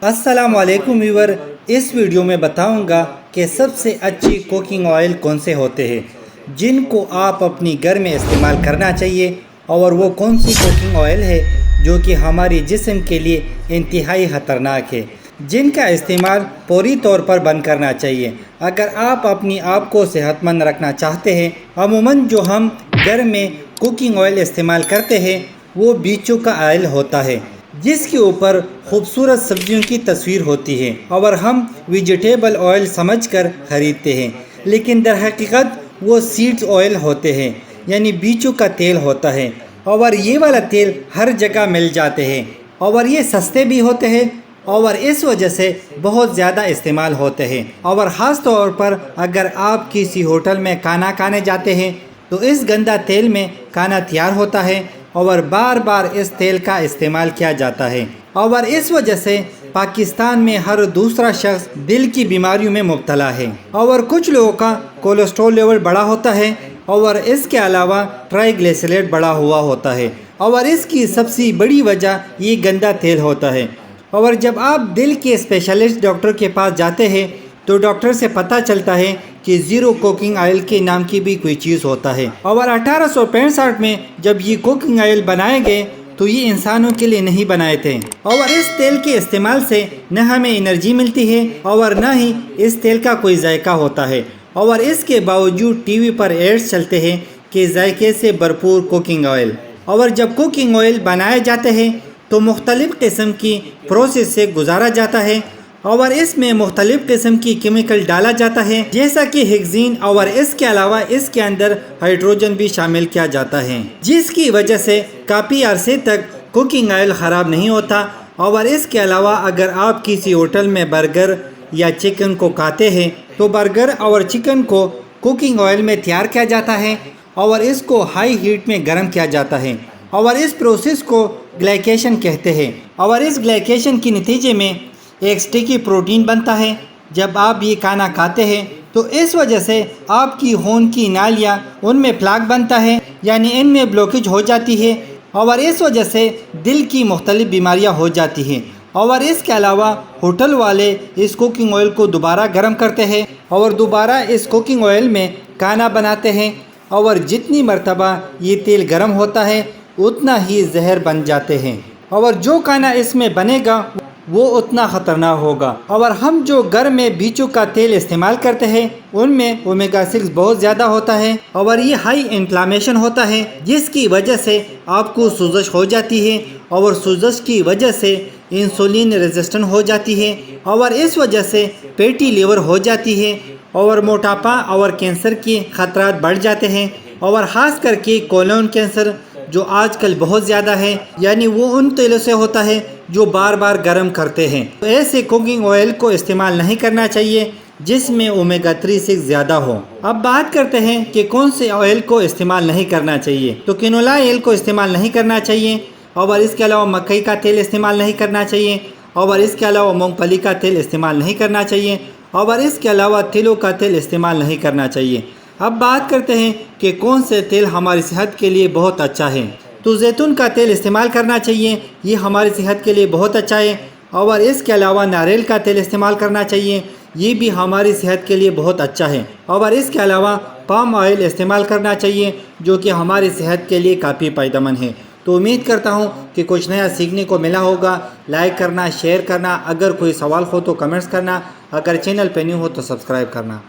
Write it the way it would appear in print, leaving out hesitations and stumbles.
अस्सलाम वालेकुम व्यूवर। इस वीडियो में बताऊंगा कि सबसे अच्छी कुकिंग ऑयल कौन से होते हैं जिनको आप अपनी घर में इस्तेमाल करना चाहिए, और वो कौन सी कुकिंग ऑयल है जो कि हमारे जिस्म के लिए इंतहाई ख़तरनाक है, जिनका इस्तेमाल पूरी तौर पर बंद करना चाहिए अगर आप अपनी आप को सेहतमंद रखना चाहते हैं। अमूमन जो हम घर में कुकिंग ऑयल इस्तेमाल करते हैं वो बीचू का ऑयल होता है, जिसके ऊपर खूबसूरत सब्जियों की तस्वीर होती है और हम वेजिटेबल ऑयल समझकर ख़रीदते हैं, लेकिन दर हकीकत वो सीड्स ऑयल होते हैं, यानी बीचू का तेल होता है। और ये वाला तेल हर जगह मिल जाते हैं और ये सस्ते भी होते हैं और इस वजह से बहुत ज़्यादा इस्तेमाल होते हैं। और ख़ास तौर पर अगर आप किसी होटल में खाना खाने जाते हैं तो इस गंदा तेल में खाना तैयार होता है और बार बार इस तेल का इस्तेमाल किया जाता है, और इस वजह से पाकिस्तान में हर दूसरा शख्स दिल की बीमारियों में मुब्तला है और कुछ लोगों का कोलेस्ट्रॉल लेवल बढ़ा होता है और इसके अलावा ट्राइग्लिसराइड बढ़ा हुआ होता है, और इसकी सबसे बड़ी वजह ये गंदा तेल होता है। और जब आप दिल के स्पेशलिस्ट डॉक्टर के पास जाते हैं तो डॉक्टर से पता चलता है कि ज़ीरो कुकिंग ऑयल के नाम की भी कोई चीज़ होता है। और 1865 में जब ये कुकिंग ऑयल बनाए गए तो ये इंसानों के लिए नहीं बनाए थे, और इस तेल के इस्तेमाल से न हमें एनर्जी मिलती है और न ही इस तेल का कोई जायका होता है। और इसके बावजूद टीवी पर एड्स चलते हैं कि जायके से भरपूर कुकिंग ऑयल। और जब कुकिंग ऑयल बनाए जाते हैं तो मुख्तलिफ़ किस्म की प्रोसेस से गुजारा जाता है और इसमें मुख्तलिफ़ किस्म की केमिकल डाला जाता है, जैसा कि हेक्सीन, और इसके अलावा इसके अंदर हाइड्रोजन भी शामिल किया जाता है, जिसकी वजह से काफ़ी अरसे तक कुकिंग ऑयल ख़राब नहीं होता। और इसके अलावा अगर आप किसी होटल में बर्गर या चिकन को खाते हैं तो बर्गर और चिकन को कुकिंग ऑयल में तैयार किया जाता है और इसको हाई हीट में गर्म किया जाता है, और इस प्रोसेस को ग्लाइकेशन कहते हैं। और इस ग्लाइकेशन के नतीजे में एक स्टिकी प्रोटीन बनता है। जब आप ये खाना खाते हैं तो इस वजह से आपकी खून की नालियाँ उनमें प्लाक बनता है, यानी इनमें ब्लॉकेज हो जाती है, और इस वजह से दिल की मुख्तलिफ़ बीमारियाँ हो जाती हैं। और इसके अलावा होटल वाले इस कुकिंग ऑयल को दोबारा गर्म करते हैं और दोबारा इस कुकिंग ऑयल में खाना बनाते हैं, और जितनी मरतबा ये तेल गर्म होता है उतना ही जहर बन जाते हैं, और जो खाना इसमें बनेगा वो उतना ख़तरनाक होगा। और हम जो घर में बीचू का तेल इस्तेमाल करते हैं उनमें ओमेगा 6 बहुत ज़्यादा होता है, और ये हाई इन्फ्लामेशन होता है, जिसकी वजह से आपको सूजश हो जाती है, और सूजश की वजह से इंसुलिन रेजिस्टेंट हो जाती है, और इस वजह से फैटी लीवर हो जाती है, और मोटापा और कैंसर के ख़तरात बढ़ जाते हैं, और ख़ास करके कोलोन कैंसर जो आजकल बहुत ज़्यादा है, यानी वो उन तेलों से होता है जो बार बार गर्म करते हैं। तो ऐसे कुकिंग ऑयल को इस्तेमाल नहीं करना चाहिए जिसमें ओमेगा 3 ज़्यादा हो। अब बात करते हैं कि कौन से ऑयल को इस्तेमाल नहीं करना चाहिए। तो कैनोला ऑयल को इस्तेमाल नहीं करना चाहिए, और इसके अलावा मकई का तेल इस्तेमाल नहीं करना चाहिए, और इसके अलावा मूंगफली का तेल इस्तेमाल नहीं करना चाहिए, और इसके अलावा तिलों का तेल इस्तेमाल नहीं करना चाहिए। अब बात करते हैं कि कौन से तेल हमारी सेहत के लिए बहुत अच्छा है। तो जैतून का तेल इस्तेमाल करना चाहिए, ये हमारी सेहत के लिए बहुत अच्छा है, और इसके अलावा नारियल का तेल इस्तेमाल करना चाहिए, ये भी हमारी सेहत के लिए बहुत अच्छा है, और इसके अलावा पाम ऑयल इस्तेमाल करना चाहिए जो कि हमारी सेहत के लिए काफ़ी फ़ायदेमंद है। तो उम्मीद करता हूँ कि कुछ नया सीखने को मिला होगा। लाइक करना, शेयर करना, अगर कोई सवाल हो तो कमेंट्स करना, अगर चैनल पे न्यू हो तो सब्सक्राइब करना।